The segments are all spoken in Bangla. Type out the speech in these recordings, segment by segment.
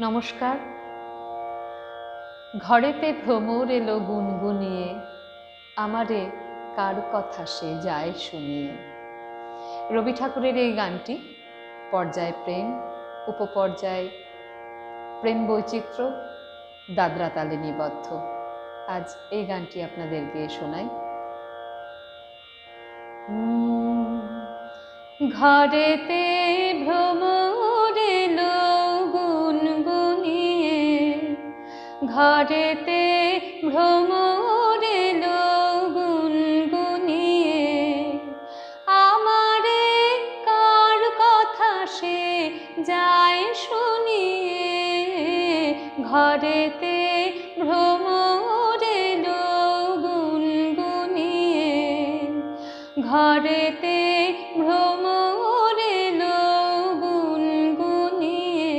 নমস্কার। ঘরেতে ভ্রমর এলো গুনগুনিয়ে, আমারে কার কথা সে যায় শুনিয়ে। রবি ঠাকুরের এই গানটি পর্যায় প্রেম, উপপর্যায় প্রেম বৈচিত্র্য, দাদরা তালে নিবদ্ধ। আজ এই গানটি আপনাদের গেয়ে শোনাই। ঘরেতে ভ্রমর এলো গুনগুনিয়ে, ঘরেতে ভ্রমর এলো গুনগুনিয়ে, আমারে কার কথা সে যায় শুনিয়ে। ঘরেতে ভ্রমর এলো গুনগুনিয়ে, ঘরেতে ভ্রমর এলো গুনগুনিয়ে,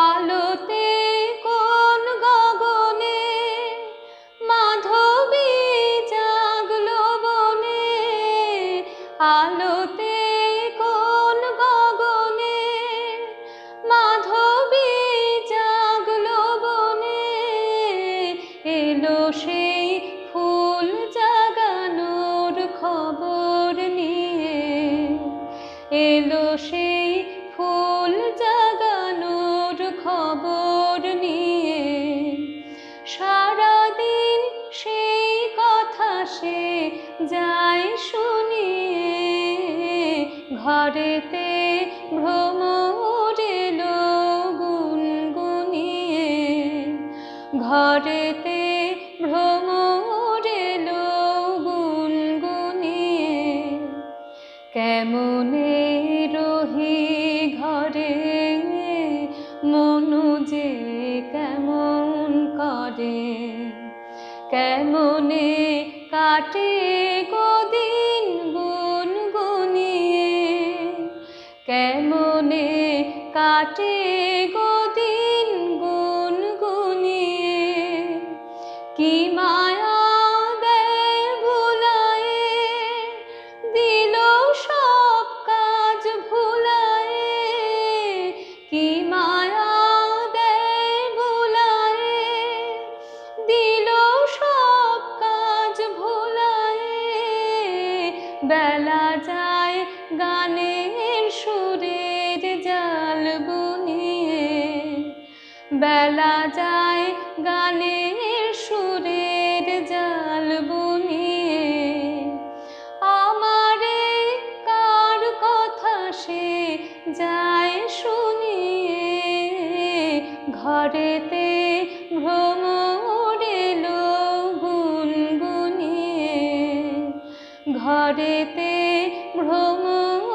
আলোতে কোন গগনে মাধবী জাগলো বনে। আলোতে কোন গগনে মাধবী জাগলো বনে। এলো সেই ফুল জাগানোর খবর নিয়ে, এলো সেই ফুল জাগানোর খবর নিয়ে। সারাদিন সেই কথা সে যায় শুনিয়ে। ঘরেতে ভ্রমর এলো গুনগুনিয়ে, ঘরেতে ভ্রমর এলো গুনগুনিয়ে। কেমনে রহি ঘরে মনু যে কেমন করে, কেমনে কাটে গদিন গুনগুনিয়ে। কেমনে কাটে গদিন গুনগুনিয়ে, কি মায়া দেয় ভুলায়ে, দিল সব কাজ ভুলায়ে। কি মায়া দেয় ভুলায়ে, দিল সব কাজ ভুলায়ে। বেলা যায় গানের সুরের জাল বুনিয়ে, বেলা যায় গানের সুরের জাল বুনিয়ে। আমারে কার কথা সে যায় শুনিয়ে। ঘরেতে ভ্রমর এলো গুনগুনিয়ে, ঘরেতে ভ্রমর